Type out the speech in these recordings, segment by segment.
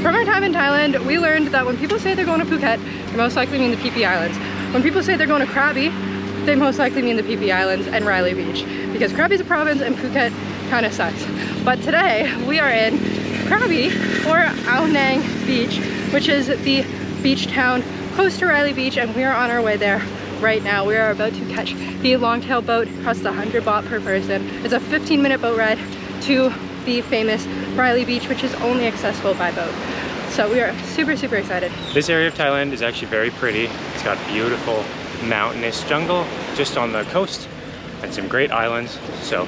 From our time in Thailand, we learned that when people say they're going to Phuket, they most likely mean the Phi Phi Islands. When people say they're going to Krabi, they most likely mean the Phi Phi Islands and Railay Beach, because Krabi's a province and Phuket kind of sucks. But today we are in Krabi, or Nang Beach, which is the beach town close to Railay Beach, and we are on our way there right now. We are about to catch the longtail boat. Costs 100 baht per person. It's a 15-minute boat ride to the famous Railay Beach, which is only accessible by boat. So we are super excited. This area of Thailand is actually very pretty. It's got beautiful mountainous jungle just on the coast and some great islands. So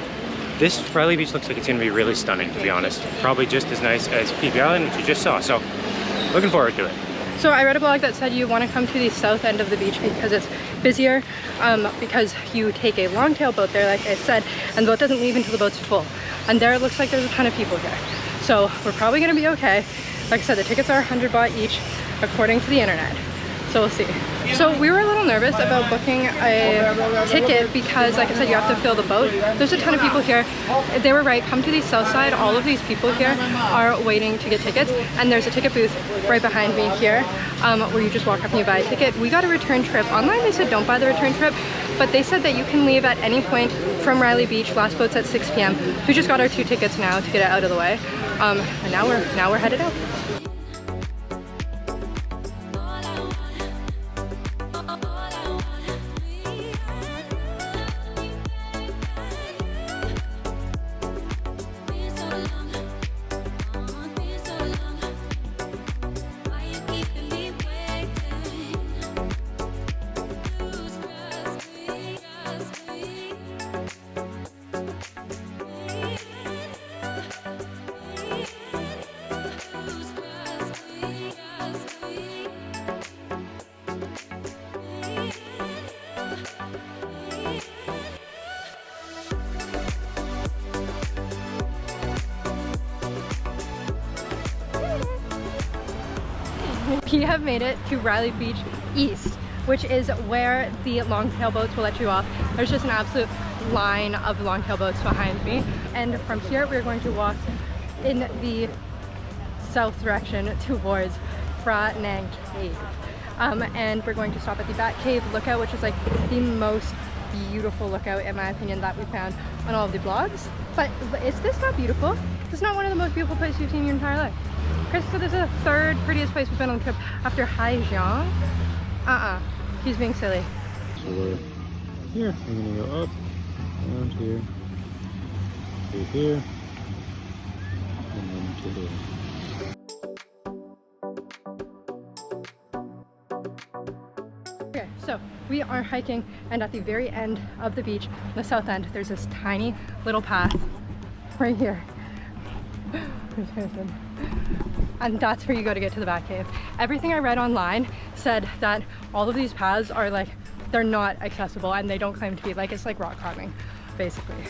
this Railay Beach looks like it's going to be really stunning, to be honest. Probably just as nice as Phi Phi Island, which you just saw. So looking forward to it. So I read a blog that said you want to come to the south end of the beach because it's busier, because you take a longtail boat there, like I said, and the boat doesn't leave until the boat's full. And there it looks like there's a ton of people here. So we're probably going to be okay. Like I said, the tickets are 100 baht each, according to the internet. So we'll see. So we were a little nervous about booking a ticket because, like I said, you have to fill the boat. There's a ton of people here. They were right. Come to the south side. All of these people here are waiting to get tickets. And there's a ticket booth right behind me here, where you just walk up and you buy a ticket. We got a return trip. Online they said don't buy the return trip, but they said that you can leave at any point from Railay Beach. Last boat's at 6 p.m. We just got our 2 tickets now to get it out of the way. And now we're headed out. We have made it to Railay Beach East, which is where the longtail boats will let you off. There's just an absolute line of longtail boats behind me. And from here, we're going to walk in the south direction towards Phra Nang Cave. And we're going to stop at the Bat Cave lookout, which is like the most beautiful lookout, in my opinion, that we found on all of the blogs. But is this not beautiful? This is not one of the most beautiful places you've seen in your entire life. Chris said this is the 3rd prettiest place we've been on the trip after Haijiang. He's being silly. So we're here. We're gonna go up, around here, through here, and then to here. Okay, so we are hiking, and at the very end of the beach, the south end, there's this tiny little path right here. And that's where you go to get to the Bat Cave. Everything I read online said that all of these paths are like, they're not accessible and they don't claim to be. Like, it's like rock climbing, basically.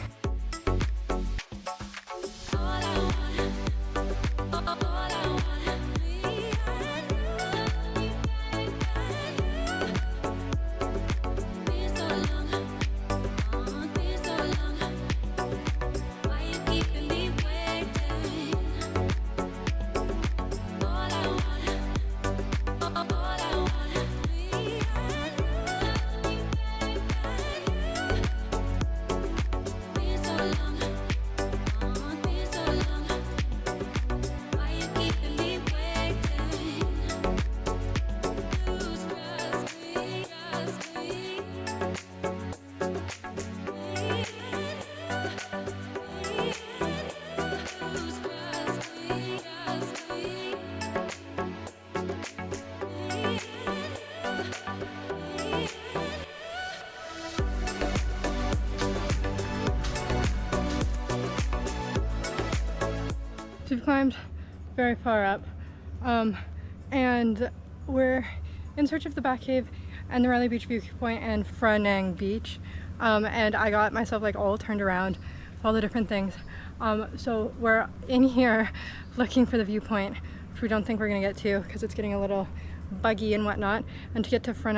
So we've climbed very far up, and we're in search of the Bat Cave and the Railay Beach viewpoint and Phra Nang Beach, and I got myself like all turned around with all the different things. So we're in here looking for the viewpoint, which we don't think we're gonna get to because it's getting a little buggy and whatnot. And to get to Phra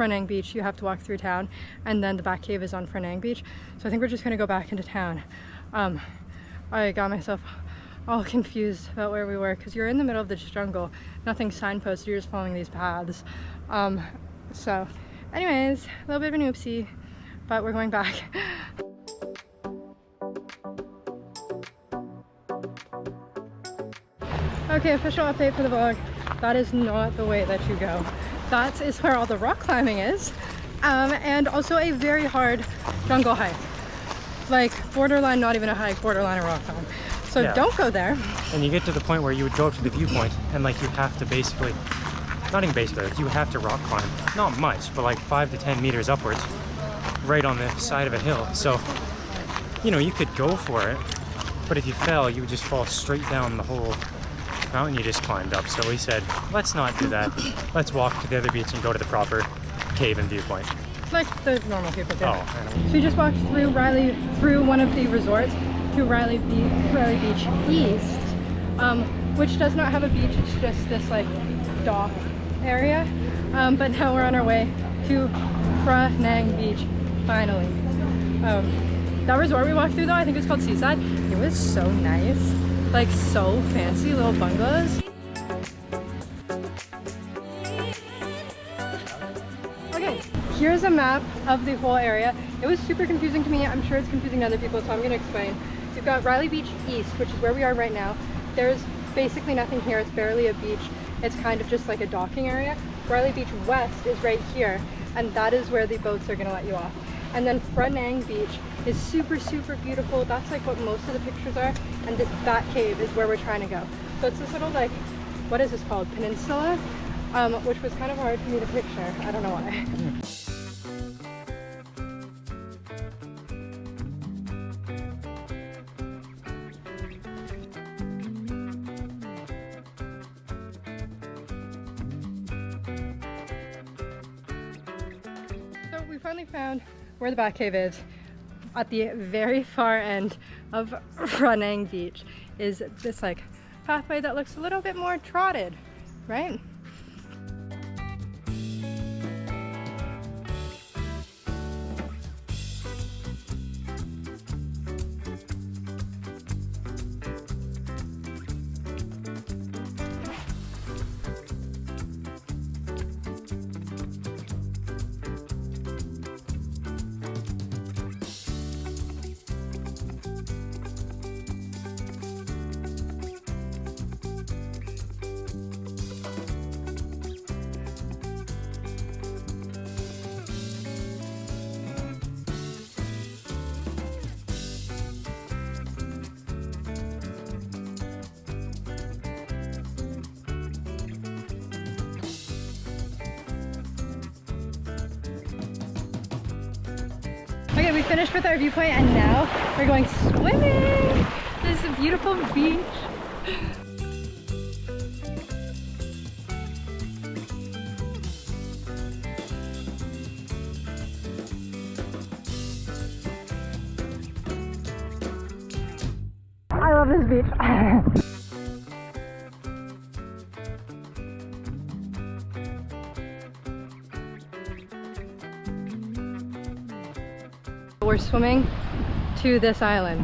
Nang Beach, you have to walk through town, and then the Bat Cave is on Phra Nang Beach. So I think we're just gonna go back into town. I got myself all confused about where we were because you're in the middle of the jungle, nothing signposted, you're just following these paths. So anyways, a little bit of an oopsie, but we're going back. Okay, official update for the vlog. That is not the way that you go. That is where all the rock climbing is, and also a very hard jungle hike. Like borderline, not even a hike, borderline a rock climb. So yeah, don't go there. And you get to the point where you would go up to the viewpoint and like you have to basically, not even basically, like you have to rock climb. Not much, but like 5 to 10 meters upwards, right on the side of a hill. So, you know, you could go for it, but if you fell, you would just fall straight down the whole mountain you just climbed up. So we said, let's not do that. Let's walk to the other beach and go to the proper cave and viewpoint. Like the normal people do. Oh, so we just walked through through one of the resorts to Railay Beach East, which does not have a beach. It's just this like dock area. But now we're on our way to Phra Nang Beach, finally. That resort we walked through though, I think it's called Seaside. It was so nice. Like so fancy little bungalows. Okay, here's a map of the whole area. It was super confusing to me. I'm sure it's confusing to other people, so I'm gonna explain. You've got Railay Beach East, which is where we are right now. There's basically nothing here. It's barely a beach. It's kind of just like a docking area. Railay Beach West is right here, and that is where the boats are gonna let you off. And then Phra Nang Beach is super, super beautiful. That's like what most of the pictures are. And that cave is where we're trying to go. So it's this little like, what is this called? Peninsula, which was kind of hard for me to picture. I don't know why. So we finally found where the back cave is. At the very far end of Phra Nang Beach is this like pathway that looks a little bit more trotted, right? Okay, we finished with our viewpoint and now we're going swimming. This is a beautiful beach. I love this beach. We're swimming to this island.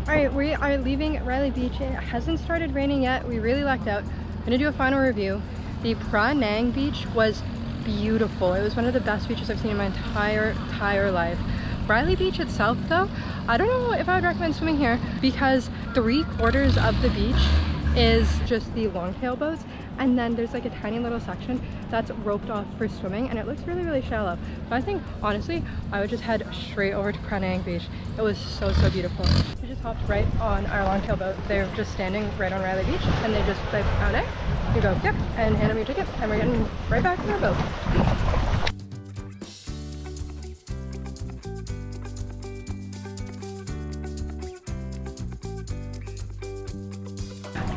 Alright, we are leaving Railay Beach. It hasn't started raining yet. We really lucked out. I'm gonna do a final review. The Phra Nang Beach was beautiful. It was one of the best beaches I've seen in my entire life. Railay Beach itself though, I don't know if I would recommend swimming here because 3/4 of the beach is just the longtail boats, and then there's like a tiny little section that's roped off for swimming, and it looks really shallow. So I think honestly I would just head straight over to Phra Nang Beach. It was so beautiful. We just hopped right on our longtail boat. They're just standing right on Railay Beach and they just like, oh no. You go, yep, and hand him your ticket, and we're getting right back to our boat.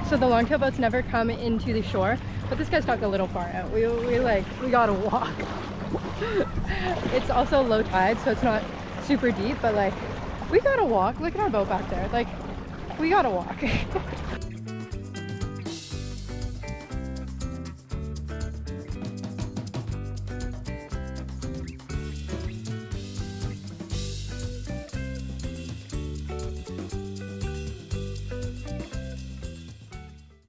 So the longtail boats never come into the shore, but this guy's stuck a little far out. We gotta walk. It's also low tide, so it's not super deep, but like we gotta walk. Look at our boat back there. Like we gotta walk.